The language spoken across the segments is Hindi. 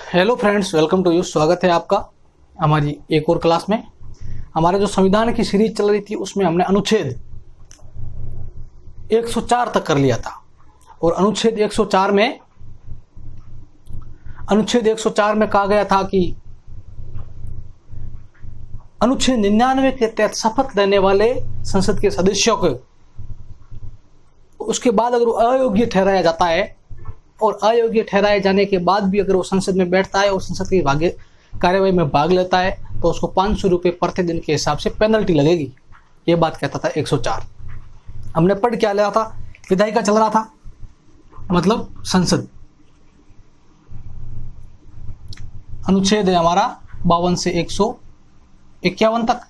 Hello friends, welcome to you. स्वागत है आपका हमारी एक और क्लास में। हमारे जो संविधान की सीरीज चल रही थी उसमें हमने अनुच्छेद 104 तक कर लिया था और अनुच्छेद 104 में कहा गया था कि अनुच्छेद 99 के तहत शपथ लेने वाले संसद के सदस्यों को उसके बाद अगर वो अयोग्य ठहराया जाता है और अयोग्य ठहराए जाने के बाद भी अगर वो संसद में बैठता है और संसद की कार्यवाही में भाग लेता है तो उसको 500 रुपये प्रतिदिन के हिसाब से पेनल्टी लगेगी। ये बात कहता था 104। हमने पढ़ क्या लिया था? विधायिका चल रहा था, मतलब संसद। अनुच्छेद है हमारा 52 से 151 तक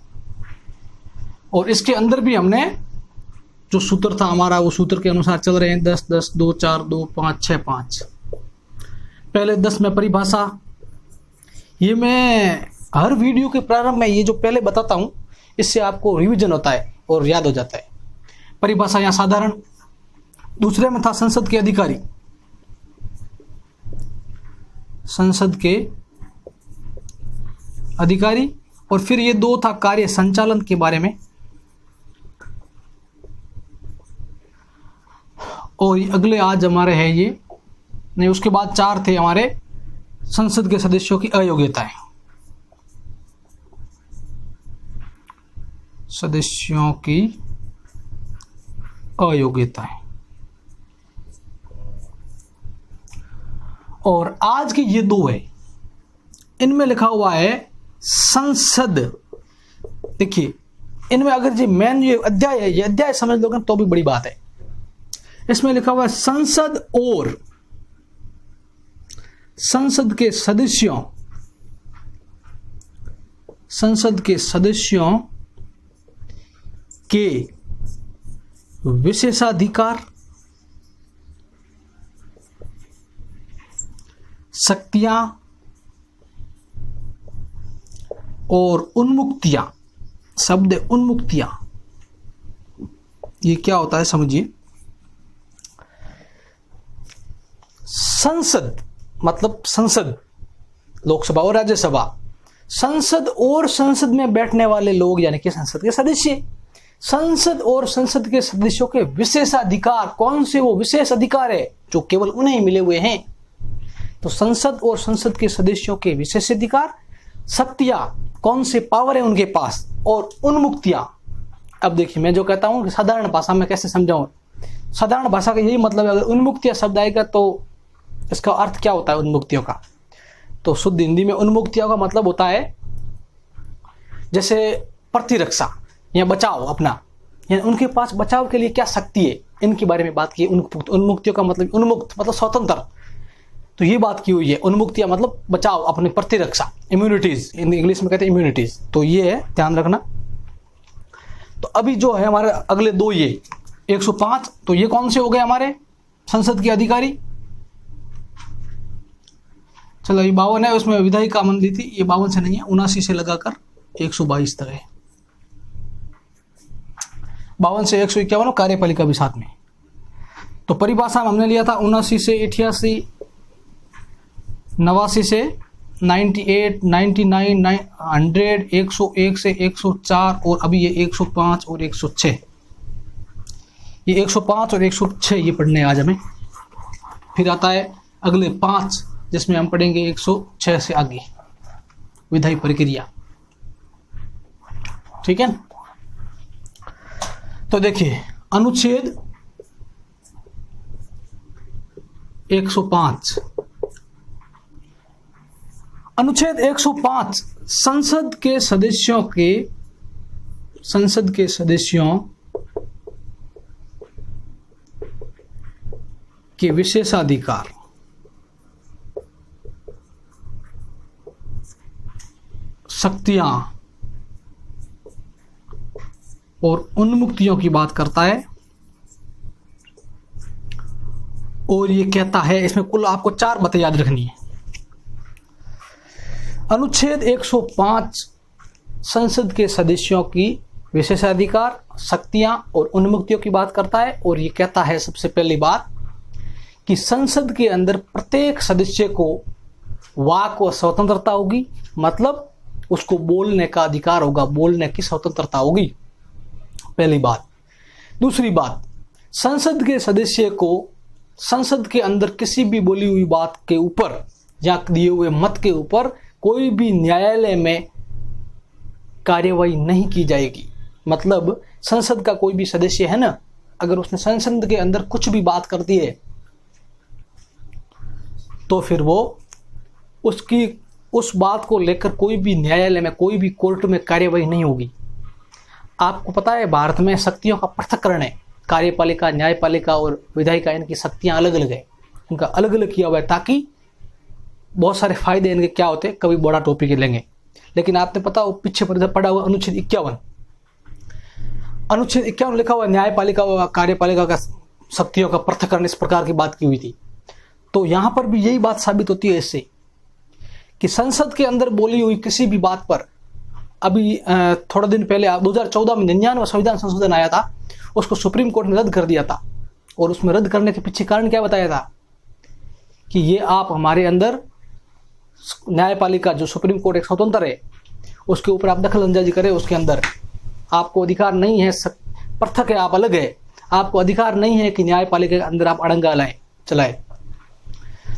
और इसके अंदर भी हमने जो सूत्र था हमारा वो सूत्र के अनुसार चल रहे हैं 10 10 2 4 2 5 6 5। पहले 10 में परिभाषा। ये मैं हर वीडियो के प्रारंभ में ये जो पहले बताता हूं इससे आपको रिवीजन होता है और याद हो जाता है। परिभाषा या साधारण। दूसरे में था संसद के अधिकारी, संसद के अधिकारी। और फिर ये दो था कार्य संचालन के बारे में और अगले आज हमारे है ये नहीं। उसके बाद 4 थे हमारे संसद के सदस्यों की अयोग्यताएं। सदस्यों की अयोग्यताएं। और आज की ये 2 है, इनमें लिखा हुआ है संसद। देखिए इनमें अगर ये मेन ये अध्याय है, ये अध्याय समझ लोगे तो भी बड़ी बात है। इसमें लिखा हुआ है संसद और संसद के सदस्यों के विशेषाधिकार, शक्तियां और उन्मुक्तियां। शब्द उन्मुक्तियां, ये क्या होता है समझिए। संसद मतलब संसद, लोकसभा और राज्यसभा। संसद और संसद में बैठने वाले लोग यानी कि संसद के सदस्य। संसद और संसद के सदस्यों के विशेषाधिकार। कौन से वो विशेष अधिकार है जो केवल उन्हें मिले हुए हैं? तो संसद और संसद के सदस्यों के विशेषाधिकार, शक्तियां, कौन से पावर है उनके पास, और उन्मुक्तियां। अब देखिए मैं जो कहता हूं कि साधारण भाषा में कैसे समझाऊं। साधारण भाषा का यही मतलब है। अगर उन्मुक्तियां शब्द आएगा तो इसका अर्थ क्या होता है उन्मुक्तियों का? तो शुद्ध हिंदी में उन्मुक्तियों का मतलब होता है जैसे प्रतिरक्षा या बचाव अपना, या उनके पास बचाव के लिए क्या शक्ति है, इनके बारे में बात की। उन्मुक्तियों का मतलब उन्मुक्त मतलब स्वतंत्र, तो ये बात की हुई है। उन्मुक्तियां मतलब बचाव, अपनी प्रतिरक्षा, इम्यूनिटीज, इंग्लिश में कहते हैं इम्यूनिटीज। तो ये है, ध्यान रखना। तो अभी जो है हमारे अगले 2 ये 105, तो ये कौन से हो गए हमारे संसद के अधिकारी। चलो ये 52 है, उसमें विधायिका मन ली थी, ये 52 से नहीं है, 79 से लगाकर 122 तक है। 52 से 151 कार्यपालिका भी साथ में। तो परिभाषा में हमने लिया था 79 से 88, 89 से 98, 99, 100, 101 से 104 और अभी ये 105 और 106। ये 105 और 106 ये पढ़ने आज हमें। फिर आता है अगले 5 जिसमें हम पढ़ेंगे 106 से आगे विधायी प्रक्रिया। ठीक है। तो देखिए अनुच्छेद 105। अनुच्छेद 105 संसद के सदस्यों के विशेषाधिकार, शक्तियां और उन्मुक्तियों की बात करता है। और ये कहता है, इसमें कुल आपको 4 बातें याद रखनी है। अनुच्छेद 105 संसद के सदस्यों की विशेषाधिकार, शक्तियां और उन्मुक्तियों की बात करता है। और ये कहता है सबसे पहली बात कि संसद के अंदर प्रत्येक सदस्य को वाक व स्वतंत्रता होगी, मतलब उसको बोलने का अधिकार होगा, बोलने की स्वतंत्रता होगी, पहली बात। दूसरी बात, संसद के सदस्य को संसद के अंदर किसी भी बोली हुई बात के ऊपर या दिए हुए मत के ऊपर कोई भी न्यायालय में कार्यवाही नहीं की जाएगी। मतलब संसद का कोई भी सदस्य है ना, अगर उसने संसद के अंदर कुछ भी बात कर दी है तो फिर वो उसकी उस बात को लेकर कोई भी न्यायालय में, कोई भी कोर्ट में कार्यवाही नहीं होगी। आपको पता है भारत में शक्तियों का पृथक्करण है, कार्यपालिका, न्यायपालिका और विधायिका, इनकी शक्तियां अलग अलग है, इनका अलग अलग किया हुआ है ताकि बहुत सारे फायदे इनके क्या होते हैं, कभी बड़ा टॉपिक लेंगे। लेकिन आपने पता हो पीछे पड़ा हुआ अनुच्छेद 51 लिखा हुआ न्यायपालिका व कार्यपालिका का शक्तियों का पृथक्करण, इस प्रकार की बात की हुई थी। तो यहां पर भी यही बात साबित होती है इससे कि संसद के अंदर बोली हुई किसी भी बात पर, अभी थोड़ा दिन पहले 2014 में 99वां संविधान संशोधन आया था, उसको सुप्रीम कोर्ट ने रद्द कर दिया था। और उसमें रद्द करने के पीछे कारण क्या बताया था कि ये आप हमारे अंदर न्यायपालिका, जो सुप्रीम कोर्ट एक स्वतंत्र है, उसके ऊपर आप दखल अंदाजी करें, उसके अंदर आपको अधिकार नहीं है, पृथक है, आप अलग है, आपको अधिकार नहीं है कि न्यायपालिका के अंदर आप अड़ंगा चलाए।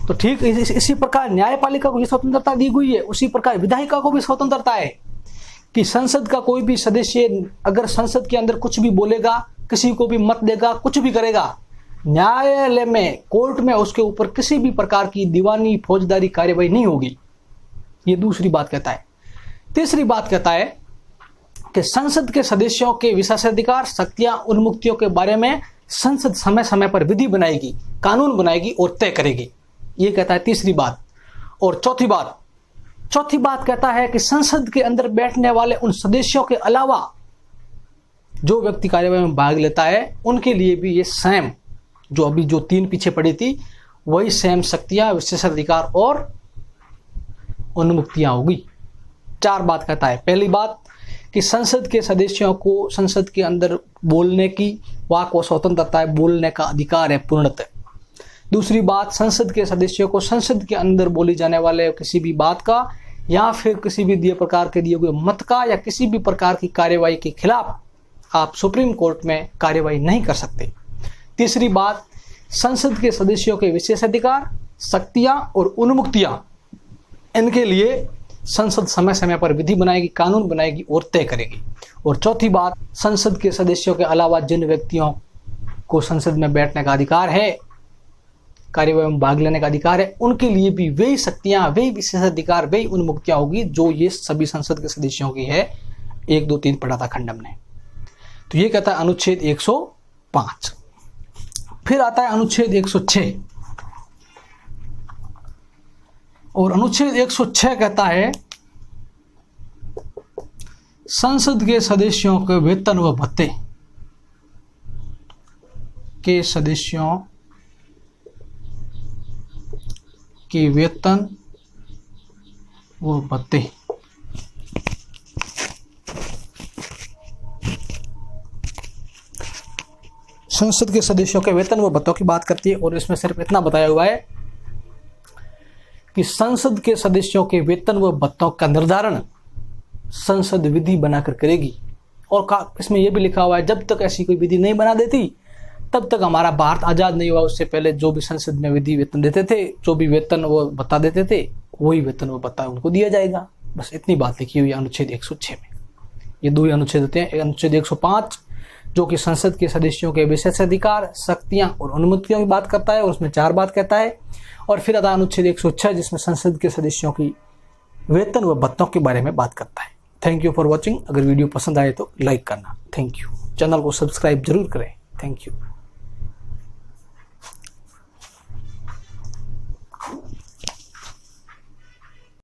तो ठीक इसी प्रकार न्यायपालिका को ये स्वतंत्रता दी हुई है, उसी प्रकार विधायिका को भी स्वतंत्रता है कि संसद का कोई भी सदस्य अगर संसद के अंदर कुछ भी बोलेगा, किसी को भी मत देगा, कुछ भी करेगा, न्यायालय में, कोर्ट में उसके ऊपर किसी भी प्रकार की दीवानी फौजदारी कार्यवाही नहीं होगी। ये दूसरी बात कहता है। तीसरी बात कहता है कि संसद के सदस्यों के विशेषाधिकार, शक्तियां, उन्मुक्तियों के बारे में संसद समय समय पर विधि बनाएगी, कानून बनाएगी और तय करेगी। ये कहता है तीसरी बात। और चौथी बात कहता है कि संसद के अंदर बैठने वाले उन सदस्यों के अलावा जो व्यक्ति कार्यवाही में भाग लेता है, उनके लिए भी ये सेम, जो अभी जो 3 पीछे पड़ी थी, वही सेम शक्तियां, विशेषाधिकार और उन्मुक्तियां होगी। 4 बात कहता है। पहली बात कि संसद के सदस्यों को संसद के अंदर बोलने की, वाक व स्वतंत्रता है, बोलने का अधिकार है पूर्णतः। दूसरी बात, संसद के सदस्यों को संसद के अंदर बोली जाने वाले किसी भी बात का या फिर किसी भी दिए प्रकार के दिए हुए मत का या किसी भी प्रकार की कार्यवाही के खिलाफ आप सुप्रीम कोर्ट में कार्यवाही नहीं कर सकते। तीसरी बात, संसद के सदस्यों के विशेषाधिकार, शक्तियां और उन्मुक्तियां, इनके लिए संसद समय समय पर विधि बनाएगी, कानून बनाएगी और तय करेगी। और चौथी बात, संसद के सदस्यों के अलावा जिन व्यक्तियों को संसद में बैठने का अधिकार है, कार्यवाही में भाग लेने का अधिकार है, उनके लिए भी वही शक्तियां, वही विशेषाधिकार, वही उन्मुक्तियां होगी जो ये सभी संसद के सदस्यों की है। 1, 2, 3 पढ़ा था खंडम ने। तो ये कहता है अनुच्छेद 105। फिर आता है अनुच्छेद 106। और अनुच्छेद 106 कहता है संसद के सदस्यों के वेतन व भत्ते, के सदस्यों के वेतन व भत्ते। संसद के सदस्यों के वेतन व भत्तों की बात करती है और इसमें सिर्फ इतना बताया हुआ है कि संसद के सदस्यों के वेतन व भत्तों का निर्धारण संसद विधि बनाकर करेगी। और इसमें यह भी लिखा हुआ है जब तक ऐसी कोई विधि नहीं बना देती तब तक हमारा भारत आज़ाद नहीं हुआ। उससे पहले जो भी संसद में विधि वेतन देते थे, जो भी वेतन वो भत्ता देते थे, वही वेतन व भत्ता उनको दिया जाएगा। बस इतनी बात लिखी हुई है अनुच्छेद 106 में। ये 2 ही अनुच्छेद होते हैं। अनुच्छेद 105 जो कि संसद के सदस्यों के विशेषाधिकार, शक्तियां और अनुमतियों की बात करता है और उसमें 4 बात कहता है। और फिर आता अनुच्छेद 106 जिसमें संसद के सदस्यों की वेतन व भत्तों के बारे में बात करता है। Thank you for watching. अगर वीडियो पसंद आए तो लाइक करना। Thank you. चैनल को सब्सक्राइब जरूर करें। Thank you.